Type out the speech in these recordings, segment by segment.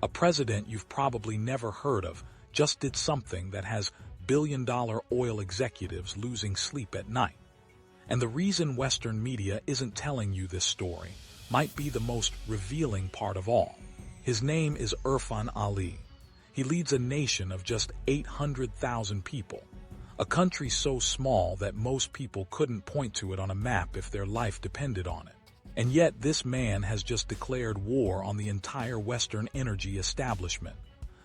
A president you've probably never heard of just did something that has billion-dollar oil executives losing sleep at night. And the reason Western media isn't telling you this story might be the most revealing part of all. His name is Irfaan Ali. He leads a nation of just 800,000 people, a country so small that most people couldn't point to it on a map if their life depended on it. And yet this man has just declared war on the entire Western energy establishment.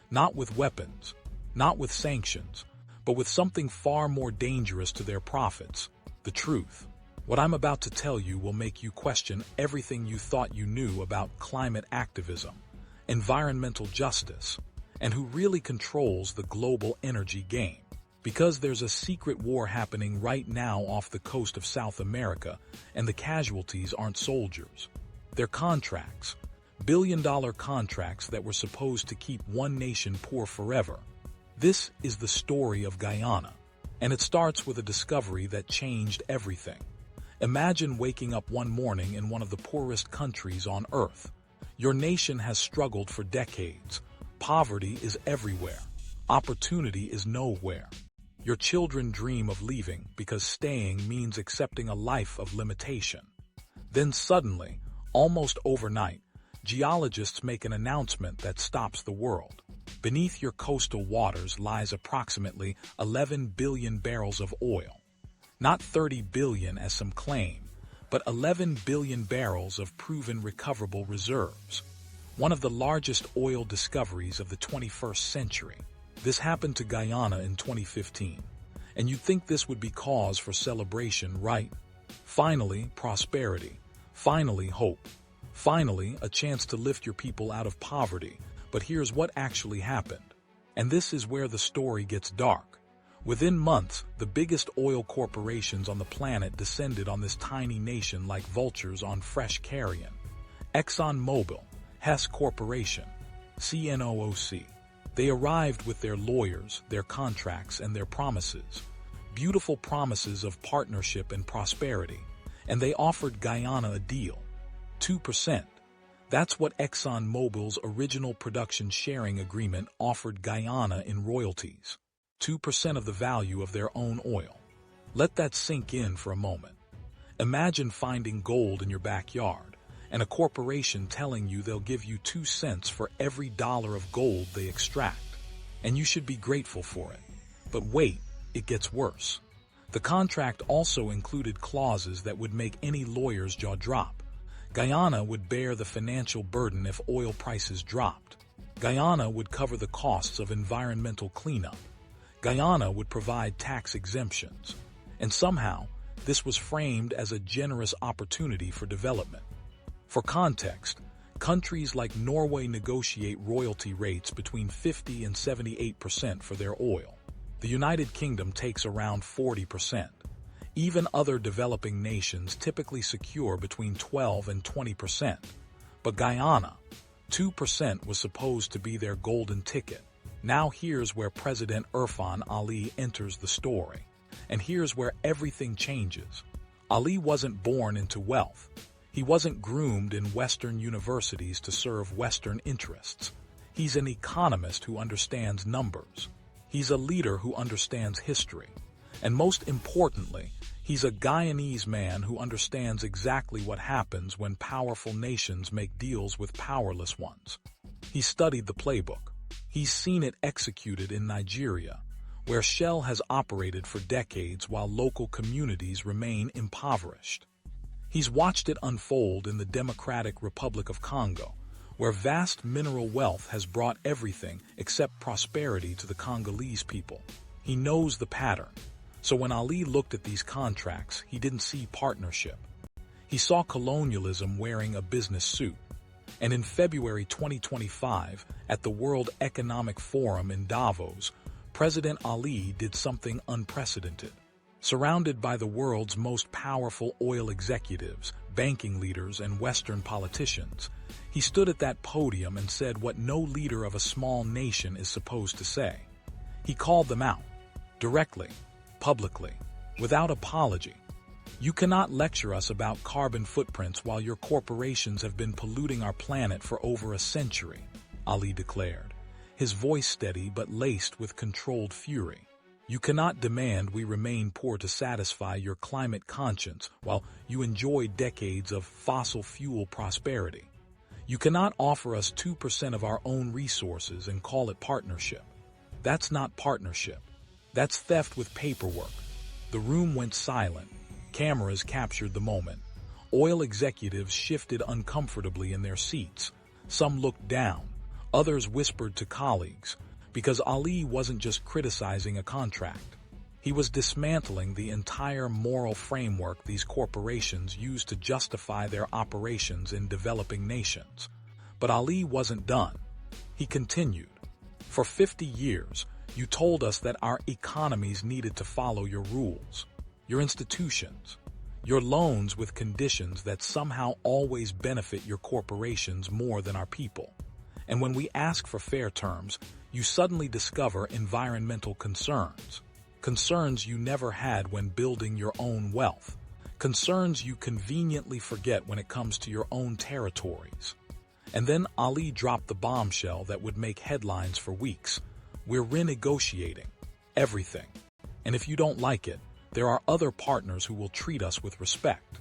Not with weapons, not with sanctions, but with something far more dangerous to their profits: the truth. What I'm about to tell you will make you question everything you thought you knew about climate activism, environmental justice, and who really controls the global energy game. Because there's a secret war happening right now off the coast of South America, and the casualties aren't soldiers. They're contracts. Billion-dollar contracts that were supposed to keep one nation poor forever. This is the story of Guyana, and it starts with a discovery that changed everything. Imagine waking up one morning in one of the poorest countries on Earth. Your nation has struggled for decades. Poverty is everywhere. Opportunity is nowhere. Your children dream of leaving because staying means accepting a life of limitation. Then suddenly, almost overnight, geologists make an announcement that stops the world. Beneath your coastal waters lies approximately 11 billion barrels of oil. Not 30 billion as some claim, but 11 billion barrels of proven recoverable reserves. One of the largest oil discoveries of the 21st century. This happened to Guyana in 2015, and you'd think this would be cause for celebration, right? Finally, prosperity. Finally, hope. Finally, a chance to lift your people out of poverty. But here's what actually happened. And this is where the story gets dark. Within months, the biggest oil corporations on the planet descended on this tiny nation like vultures on fresh carrion. ExxonMobil, Hess Corporation, CNOOC. They arrived with their lawyers, their contracts, and their promises. Beautiful promises of partnership and prosperity. And they offered Guyana a deal. 2%. That's what ExxonMobil's original production sharing agreement offered Guyana in royalties. 2% of the value of their own oil. Let that sink in for a moment. Imagine finding gold in your backyard, and a corporation telling you they'll give you 2 cents for every dollar of gold they extract. And you should be grateful for it. But wait, it gets worse. The contract also included clauses that would make any lawyer's jaw drop. Guyana would bear the financial burden if oil prices dropped. Guyana would cover the costs of environmental cleanup. Guyana would provide tax exemptions. And somehow, this was framed as a generous opportunity for development. For context, countries like Norway negotiate royalty rates between 50 and 78% for their oil. The United Kingdom takes around 40%. Even other developing nations typically secure between 12 and 20%. But Guyana, 2% was supposed to be their golden ticket. Now here's where President Irfaan Ali enters the story. And here's where everything changes. Ali wasn't born into wealth. He wasn't groomed in Western universities to serve Western interests. He's an economist who understands numbers. He's a leader who understands history. And most importantly, he's a Guyanese man who understands exactly what happens when powerful nations make deals with powerless ones. He studied the playbook. He's seen it executed in Nigeria, where Shell has operated for decades while local communities remain impoverished. He's watched it unfold in the Democratic Republic of Congo, where vast mineral wealth has brought everything except prosperity to the Congolese people. He knows the pattern. So when Ali looked at these contracts, he didn't see partnership. He saw colonialism wearing a business suit. And in February 2025, at the World Economic Forum in Davos, President Ali did something unprecedented. Surrounded by the world's most powerful oil executives, banking leaders, and Western politicians, he stood at that podium and said what no leader of a small nation is supposed to say. He called them out, directly, publicly, without apology. You cannot lecture us about carbon footprints while your corporations have been polluting our planet for over a century. Ali declared, his voice steady but laced with controlled fury. You cannot demand we remain poor to satisfy your climate conscience while you enjoy decades of fossil fuel prosperity. You cannot offer us 2% of our own resources and call it partnership. That's not partnership. That's theft with paperwork. The room went silent. Cameras captured the moment. Oil executives shifted uncomfortably in their seats. Some looked down. Others whispered to colleagues, because Ali wasn't just criticizing a contract. He was dismantling the entire moral framework these corporations use to justify their operations in developing nations. But Ali wasn't done. He continued. For 50 years, you told us that our economies needed to follow your rules, your institutions, your loans with conditions that somehow always benefit your corporations more than our people. And when we ask for fair terms, you suddenly discover environmental concerns. Concerns you never had when building your own wealth. Concerns you conveniently forget when it comes to your own territories. And then Ali dropped the bombshell that would make headlines for weeks. We're renegotiating everything. And if you don't like it, there are other partners who will treat us with respect.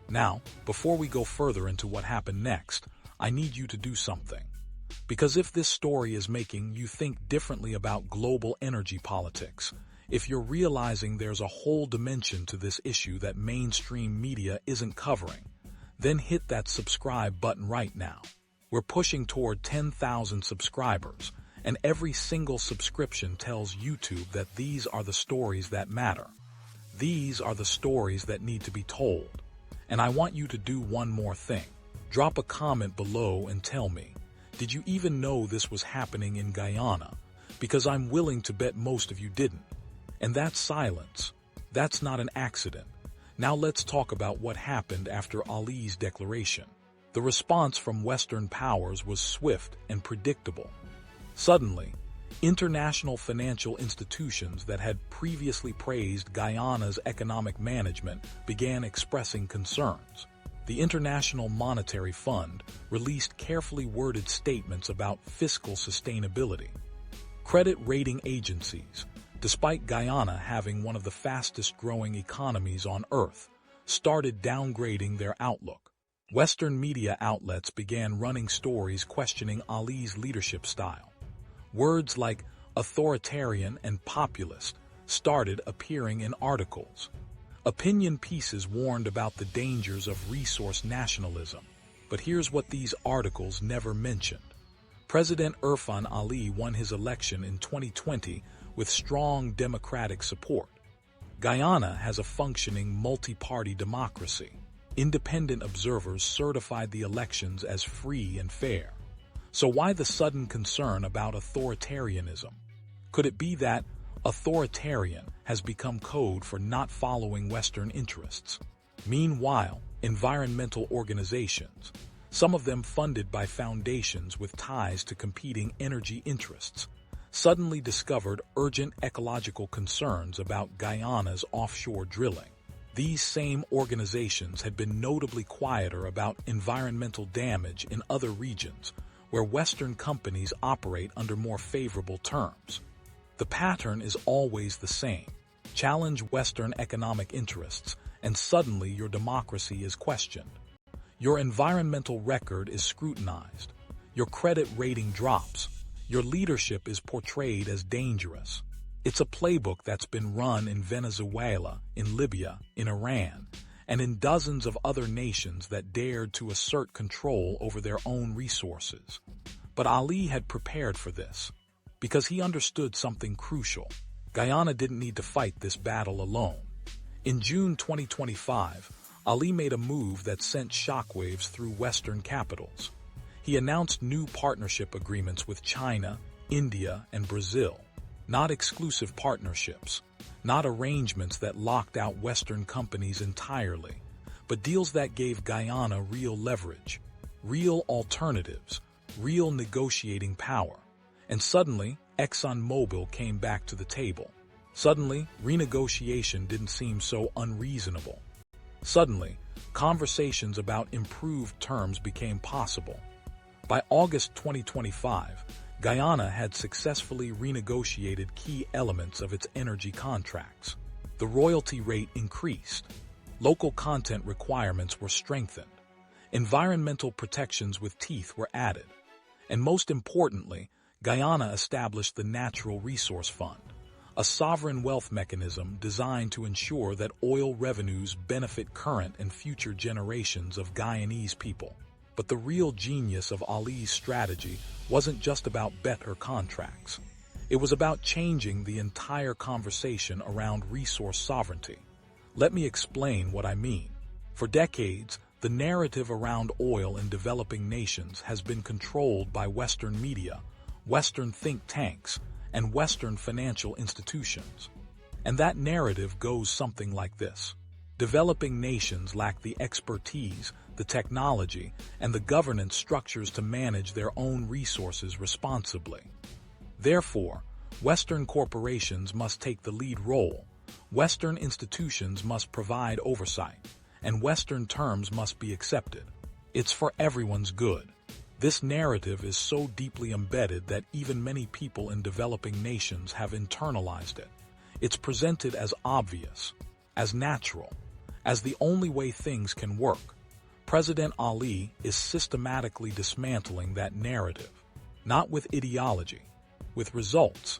Now, before we go further into what happened next, I need you to do something. Because if this story is making you think differently about global energy politics, if you're realizing there's a whole dimension to this issue that mainstream media isn't covering, then hit that subscribe button right now. We're pushing toward 10,000 subscribers, and every single subscription tells YouTube that these are the stories that matter. These are the stories that need to be told. And I want you to do one more thing. Drop a comment below and tell me, did you even know this was happening in Guyana? Because I'm willing to bet most of you didn't. And that's silence. That's not an accident. Now let's talk about what happened after Ali's declaration. The response from Western powers was swift and predictable. Suddenly, international financial institutions that had previously praised Guyana's economic management began expressing concerns. The International Monetary Fund released carefully worded statements about fiscal sustainability. Credit rating agencies, despite Guyana having one of the fastest-growing economies on Earth, started downgrading their outlook. Western media outlets began running stories questioning Ali's leadership style. Words like authoritarian and populist started appearing in articles. Opinion pieces warned about the dangers of resource nationalism. But here's what these articles never mentioned. President Irfaan Ali won his election in 2020 with strong democratic support. Guyana has a functioning multi-party democracy. Independent observers certified the elections as free and fair. So why the sudden concern about authoritarianism? Could it be that authoritarian has become code for not following Western interests? Meanwhile, environmental organizations, some of them funded by foundations with ties to competing energy interests, suddenly discovered urgent ecological concerns about Guyana's offshore drilling. These same organizations had been notably quieter about environmental damage in other regions, where Western companies operate under more favorable terms. The pattern is always the same. Challenge Western economic interests, and suddenly your democracy is questioned. Your environmental record is scrutinized. Your credit rating drops. Your leadership is portrayed as dangerous. It's a playbook that's been run in Venezuela, in Libya, in Iran, and in dozens of other nations that dared to assert control over their own resources. But Ali had prepared for this, because he understood something crucial. Guyana didn't need to fight this battle alone. In June 2025, Ali made a move that sent shockwaves through Western capitals. He announced new partnership agreements with China, India, and Brazil. Not exclusive partnerships, not arrangements that locked out Western companies entirely, but deals that gave Guyana real leverage, real alternatives, real negotiating power. And suddenly, ExxonMobil came back to the table. Suddenly, renegotiation didn't seem so unreasonable. Suddenly, conversations about improved terms became possible. By August 2025, Guyana had successfully renegotiated key elements of its energy contracts. The royalty rate increased. Local content requirements were strengthened. Environmental protections with teeth were added. And most importantly, Guyana established the Natural Resource Fund, a sovereign wealth mechanism designed to ensure that oil revenues benefit current and future generations of Guyanese people. But the real genius of Ali's strategy wasn't just about better contracts. It was about changing the entire conversation around resource sovereignty. Let me explain what I mean. For decades, the narrative around oil in developing nations has been controlled by Western media, Western think tanks, and Western financial institutions. And that narrative goes something like this. Developing nations lack the expertise, the technology, and the governance structures to manage their own resources responsibly. Therefore, Western corporations must take the lead role, Western institutions must provide oversight, and Western terms must be accepted. It's for everyone's good. This narrative is so deeply embedded that even many people in developing nations have internalized it. It's presented as obvious, as natural, as the only way things can work. President Ali is systematically dismantling that narrative, not with ideology, with results.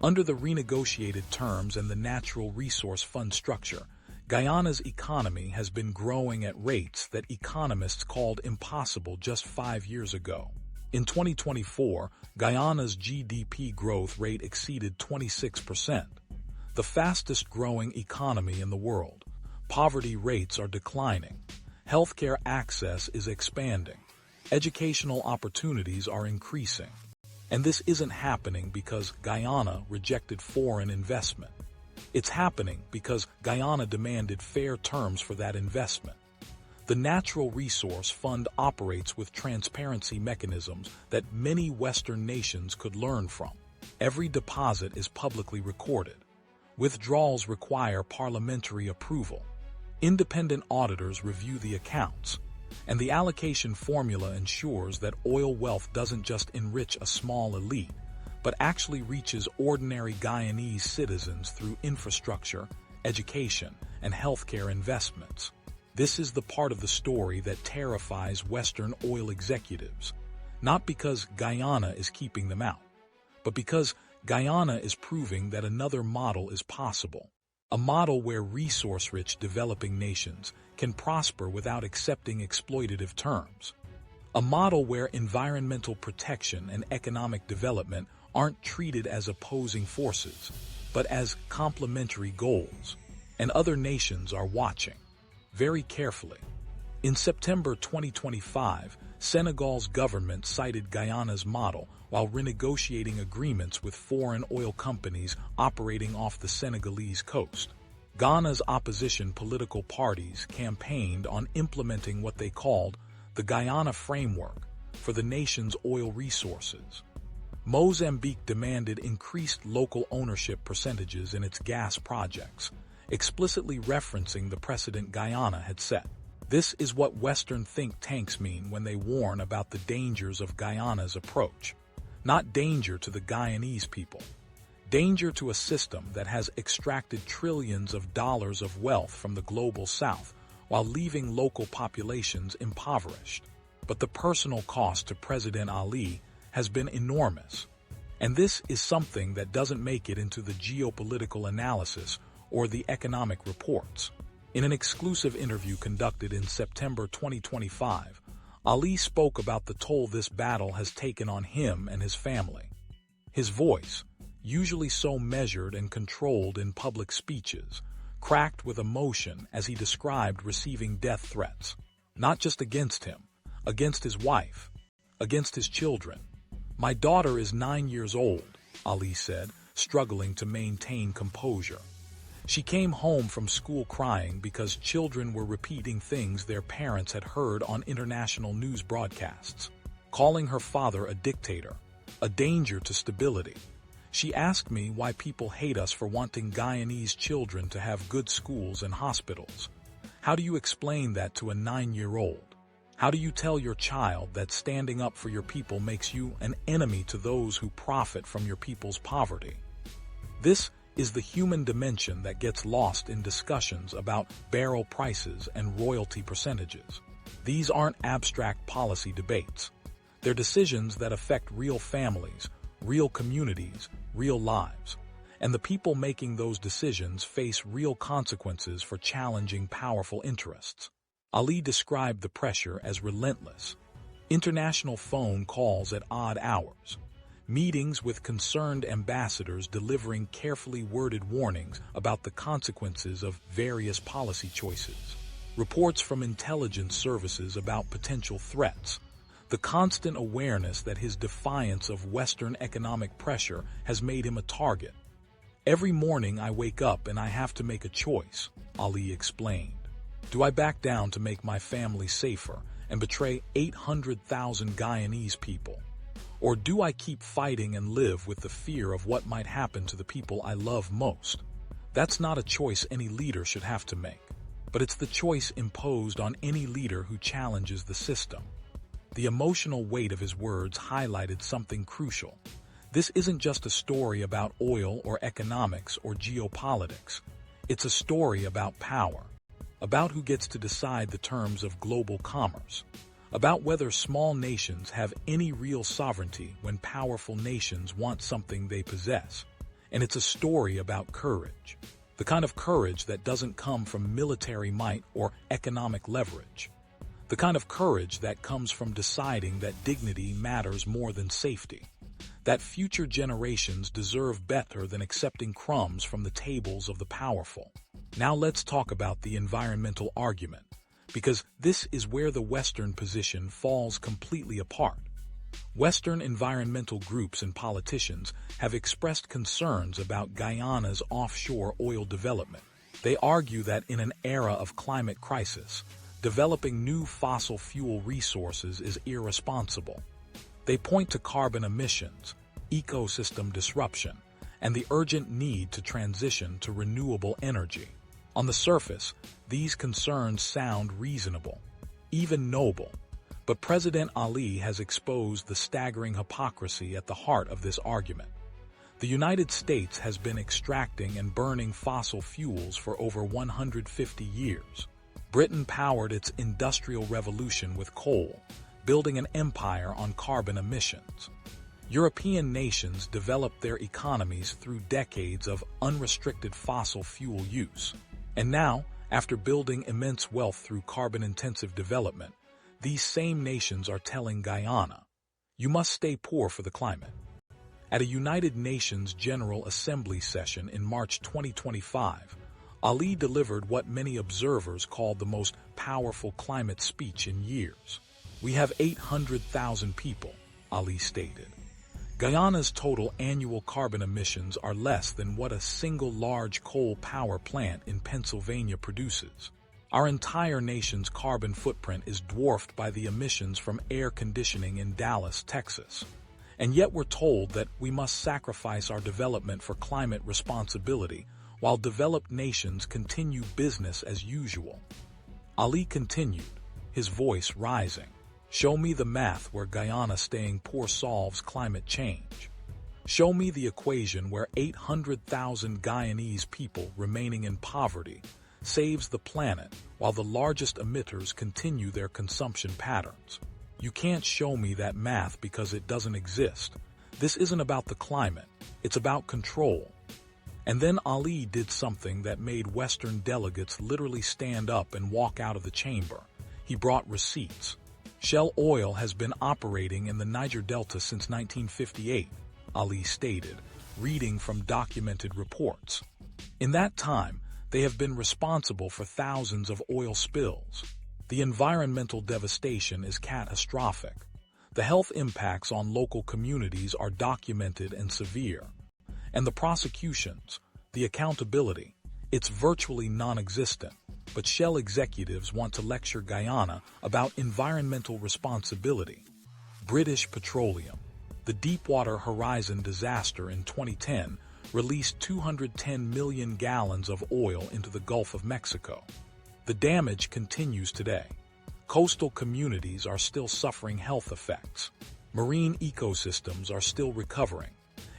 Under the renegotiated terms and the Natural Resource Fund structure, Guyana's economy has been growing at rates that economists called impossible just 5 years ago. In 2024, Guyana's GDP growth rate exceeded 26%, the fastest growing economy in the world. Poverty rates are declining. Healthcare access is expanding. Educational opportunities are increasing. And this isn't happening because Guyana rejected foreign investment. It's happening because Guyana demanded fair terms for that investment. The Natural Resource Fund operates with transparency mechanisms that many Western nations could learn from. Every deposit is publicly recorded. Withdrawals require parliamentary approval. Independent auditors review the accounts. And the allocation formula ensures that oil wealth doesn't just enrich a small elite, but actually reaches ordinary Guyanese citizens through infrastructure, education, and healthcare investments. This is the part of the story that terrifies Western oil executives, not because Guyana is keeping them out, but because Guyana is proving that another model is possible, a model where resource-rich developing nations can prosper without accepting exploitative terms, a model where environmental protection and economic development aren't treated as opposing forces, but as complementary goals. And other nations are watching, very carefully. In September 2025, Senegal's government cited Guyana's model while renegotiating agreements with foreign oil companies operating off the Senegalese coast. Ghana's opposition political parties campaigned on implementing what they called the Guyana Framework for the nation's oil resources. Mozambique demanded increased local ownership percentages in its gas projects, explicitly referencing the precedent Guyana had set. This is what Western think tanks mean when they warn about the dangers of Guyana's approach. Not danger to the Guyanese people. Danger to a system that has extracted trillions of dollars of wealth from the global south while leaving local populations impoverished. But the personal cost to President Ali has been enormous. And this is something that doesn't make it into the geopolitical analysis or the economic reports. In an exclusive interview conducted in September 2025, Ali spoke about the toll this battle has taken on him and his family. His voice, usually so measured and controlled in public speeches, cracked with emotion as he described receiving death threats, not just against him, against his wife, against his children. "My daughter is 9 years old," Ali said, struggling to maintain composure. She came home from school crying because children were repeating things their parents had heard on international news broadcasts, calling her father a dictator, a danger to stability. She asked me why people hate us for wanting Guyanese children to have good schools and hospitals. How do you explain that to a 9-year-old? How do you tell your child that standing up for your people makes you an enemy to those who profit from your people's poverty? This is the human dimension that gets lost in discussions about barrel prices and royalty percentages. These aren't abstract policy debates. They're decisions that affect real families, real communities, real lives. And the people making those decisions face real consequences for challenging powerful interests. Ali described the pressure as relentless. International phone calls at odd hours. Meetings with concerned ambassadors delivering carefully worded warnings about the consequences of various policy choices. Reports from intelligence services about potential threats. The constant awareness that his defiance of Western economic pressure has made him a target. Every morning I wake up and I have to make a choice, Ali explained. Do I back down to make my family safer and betray 800,000 Guyanese people? Or do I keep fighting and live with the fear of what might happen to the people I love most? That's not a choice any leader should have to make, but it's the choice imposed on any leader who challenges the system. The emotional weight of his words highlighted something crucial. This isn't just a story about oil or economics or geopolitics. It's a story about power. About who gets to decide the terms of global commerce, about whether small nations have any real sovereignty when powerful nations want something they possess. And it's a story about courage, the kind of courage that doesn't come from military might or economic leverage, the kind of courage that comes from deciding that dignity matters more than safety, that future generations deserve better than accepting crumbs from the tables of the powerful. Now let's talk about the environmental argument, because this is where the Western position falls completely apart. Western environmental groups and politicians have expressed concerns about Guyana's offshore oil development. They argue that in an era of climate crisis, developing new fossil fuel resources is irresponsible. They point to carbon emissions, ecosystem disruption, and the urgent need to transition to renewable energy. On the surface, these concerns sound reasonable, even noble, but President Ali has exposed the staggering hypocrisy at the heart of this argument. The United States has been extracting and burning fossil fuels for over 150 years. Britain powered its industrial revolution with coal, building an empire on carbon emissions. European nations developed their economies through decades of unrestricted fossil fuel use. And now, after building immense wealth through carbon-intensive development, these same nations are telling Guyana, you must stay poor for the climate. At a United Nations General Assembly session in March 2025, Ali delivered what many observers called the most powerful climate speech in years. We have 800,000 people, Ali stated. Guyana's total annual carbon emissions are less than what a single large coal power plant in Pennsylvania produces. Our entire nation's carbon footprint is dwarfed by the emissions from air conditioning in Dallas, Texas. And yet we're told that we must sacrifice our development for climate responsibility while developed nations continue business as usual. Ali continued, his voice rising. Show me the math where Guyana staying poor solves climate change. Show me the equation where 800,000 Guyanese people remaining in poverty saves the planet while the largest emitters continue their consumption patterns. You can't show me that math because it doesn't exist. This isn't about the climate, it's about control. And then Ali did something that made Western delegates literally stand up and walk out of the chamber. He brought receipts. Shell Oil has been operating in the Niger Delta since 1958, Ali stated, reading from documented reports. In that time, they have been responsible for thousands of oil spills. The environmental devastation is catastrophic. The health impacts on local communities are documented and severe. And the prosecutions, the accountability, it's virtually non-existent. But Shell executives want to lecture Guyana about environmental responsibility. British Petroleum. The Deepwater Horizon disaster in 2010 released 210 million gallons of oil into the Gulf of Mexico. The damage continues today. Coastal communities are still suffering health effects. Marine ecosystems are still recovering.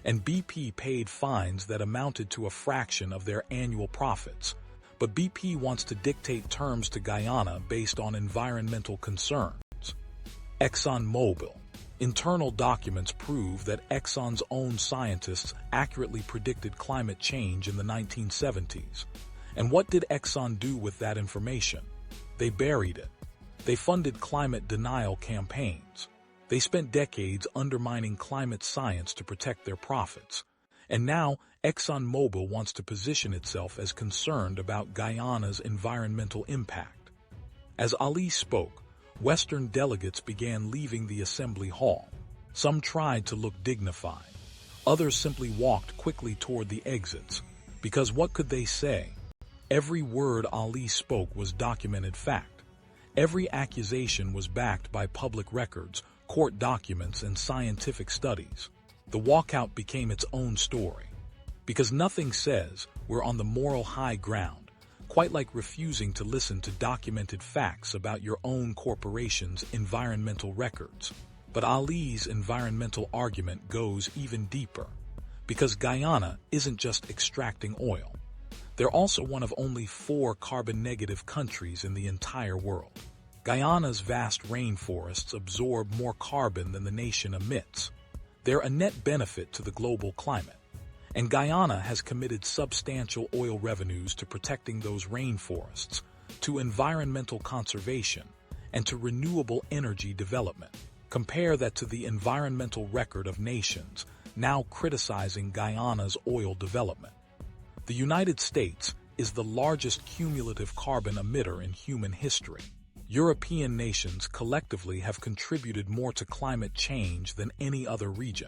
And BP paid fines that amounted to a fraction of their annual profits. But BP wants to dictate terms to Guyana based on environmental concerns. ExxonMobil. Internal documents prove that Exxon's own scientists accurately predicted climate change in the 1970s. And what did Exxon do with that information? They buried it. They funded climate denial campaigns. They spent decades undermining climate science to protect their profits. And now, ExxonMobil wants to position itself as concerned about Guyana's environmental impact. As Ali spoke, Western delegates began leaving the assembly hall. Some tried to look dignified. Others simply walked quickly toward the exits. Because what could they say? Every word Ali spoke was documented fact. Every accusation was backed by public records, court documents, and scientific studies. The walkout became its own story. Because nothing says we're on the moral high ground, quite like refusing to listen to documented facts about your own corporation's environmental records. But Ali's environmental argument goes even deeper. Because Guyana isn't just extracting oil. They're also one of only 4 carbon-negative countries in the entire world. Guyana's vast rainforests absorb more carbon than the nation emits. They're a net benefit to the global climate. And Guyana has committed substantial oil revenues to protecting those rainforests, to environmental conservation, and to renewable energy development. Compare that to the environmental record of nations now criticizing Guyana's oil development. The United States is the largest cumulative carbon emitter in human history. European nations collectively have contributed more to climate change than any other region.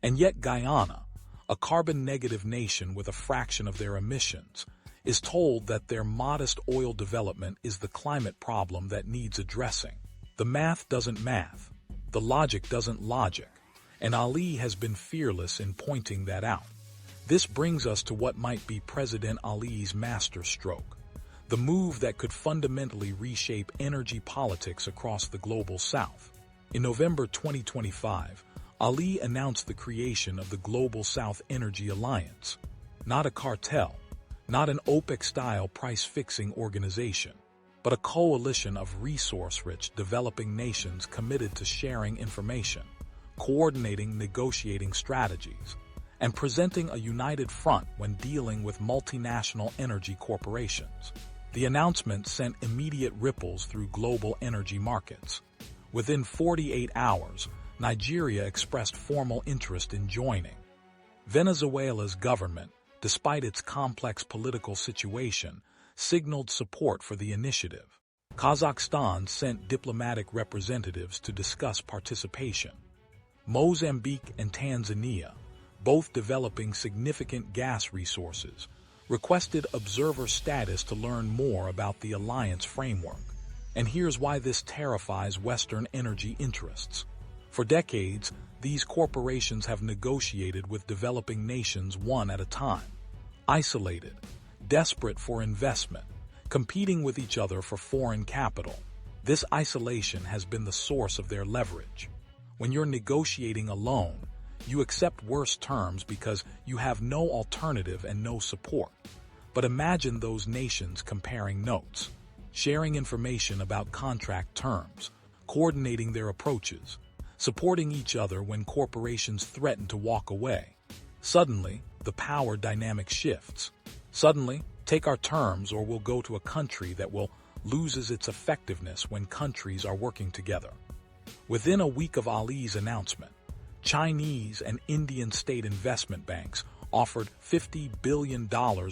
And yet Guyana, a carbon-negative nation with a fraction of their emissions, is told that their modest oil development is the climate problem that needs addressing. The math doesn't math. The logic doesn't logic. And Ali has been fearless in pointing that out. This brings us to what might be President Ali's masterstroke, the move that could fundamentally reshape energy politics across the global South. In November 2025, Ali announced the creation of the Global South Energy Alliance, not a cartel, not an OPEC-style price-fixing organization, but a coalition of resource-rich developing nations committed to sharing information, coordinating negotiating strategies, and presenting a united front when dealing with multinational energy corporations. The announcement sent immediate ripples through global energy markets. Within 48 hours, Nigeria expressed formal interest in joining. Venezuela's government, despite its complex political situation, signaled support for the initiative. Kazakhstan sent diplomatic representatives to discuss participation. Mozambique and Tanzania, both developing significant gas resources, requested observer status to learn more about the alliance framework. And here's why this terrifies Western energy interests. For decades, these corporations have negotiated with developing nations one at a time, isolated, desperate for investment, competing with each other for foreign capital. This isolation has been the source of their leverage. When you're negotiating alone, you accept worse terms because you have no alternative and no support. But imagine those nations comparing notes, sharing information about contract terms, coordinating their approaches, supporting each other when corporations threaten to walk away. Suddenly, the power dynamic shifts. Suddenly, take our terms or we'll go to a country that will loses its effectiveness when countries are working together. Within a week of Ali's announcement, Chinese and Indian state investment banks offered $50 billion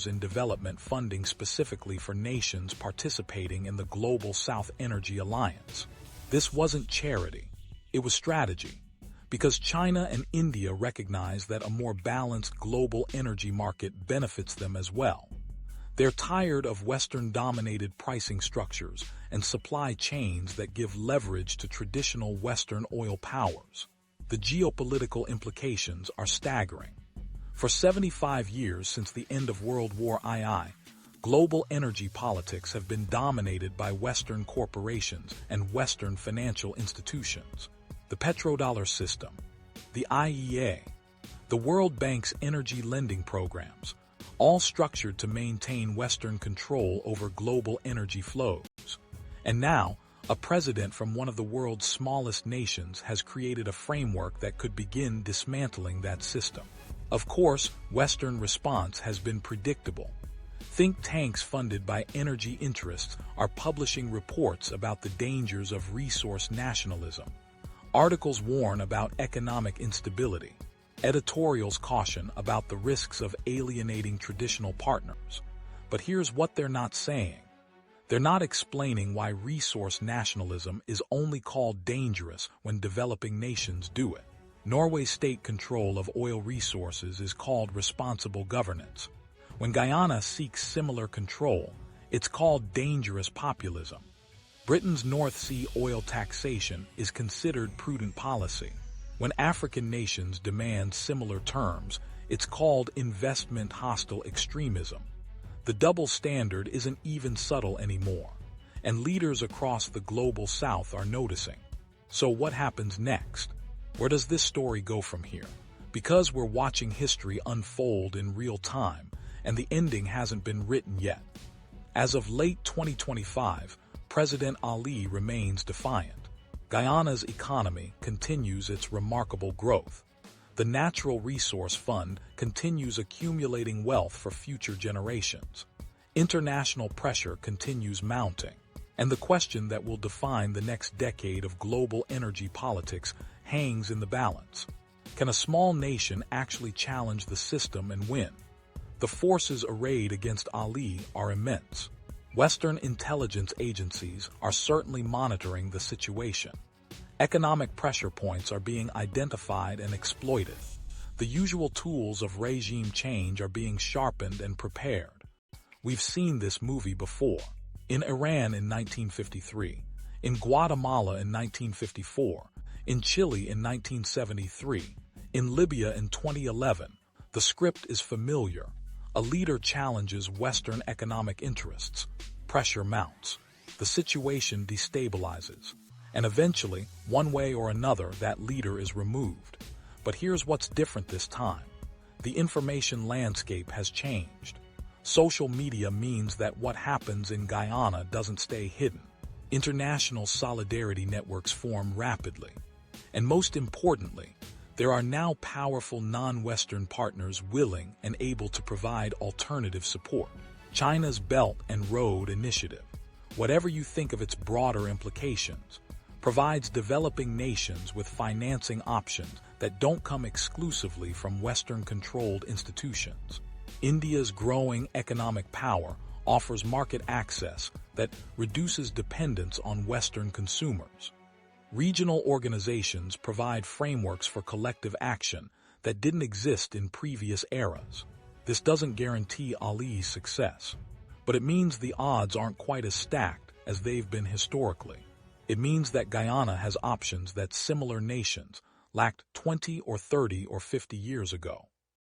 in development funding specifically for nations participating in the Global South Energy Alliance. This wasn't charity, it was strategy, because China and India recognize that a more balanced global energy market benefits them as well. They're tired of Western-dominated pricing structures and supply chains that give leverage to traditional Western oil powers. The geopolitical implications are staggering. For 75 years since the end of World War II, Global energy politics have been dominated by Western corporations and Western financial institutions. The petrodollar system, the IEA, the World Bank's energy lending programs, all structured to maintain Western control over global energy flows. And now, a president from one of the world's smallest nations has created a framework that could begin dismantling that system. Of course, Western response has been predictable. Think tanks funded by energy interests are publishing reports about the dangers of resource nationalism. Articles warn about economic instability. Editorials caution about the risks of alienating traditional partners. But here's what they're not saying. They're not explaining why resource nationalism is only called dangerous when developing nations do it. Norway's state control of oil resources is called responsible governance. When Guyana seeks similar control, it's called dangerous populism. Britain's North Sea oil taxation is considered prudent policy. When African nations demand similar terms, it's called investment hostile extremism. The double standard isn't even subtle anymore, and leaders across the global south are noticing. So what happens next? Where does this story go from here? Because we're watching history unfold in real time, and the ending hasn't been written yet. As of late 2025, President Ali remains defiant. Guyana's economy continues its remarkable growth. The Natural Resource Fund continues accumulating wealth for future generations. International pressure continues mounting, and the question that will define the next decade of global energy politics hangs in the balance. Can a small nation actually challenge the system and win? The forces arrayed against Ali are immense. Western intelligence agencies are certainly monitoring the situation. Economic pressure points are being identified and exploited. The usual tools of regime change are being sharpened and prepared. We've seen this movie before. In Iran in 1953, in Guatemala in 1954, in Chile in 1973, in Libya in 2011. The script is familiar. A leader challenges Western economic interests. Pressure mounts. The situation destabilizes. And eventually, one way or another, that leader is removed. But here's what's different this time. The information landscape has changed. Social media means that what happens in Guyana doesn't stay hidden. International solidarity networks form rapidly. And most importantly, there are now powerful non-Western partners willing and able to provide alternative support. China's Belt and Road Initiative, whatever you think of its broader implications, provides developing nations with financing options that don't come exclusively from Western-controlled institutions. India's growing economic power offers market access that reduces dependence on Western consumers. Regional organizations provide frameworks for collective action that didn't exist in previous eras. This doesn't guarantee Ali's success, but it means the odds aren't quite as stacked as they've been historically. It means that Guyana has options that similar nations lacked 20 or 30 or 50 years ago.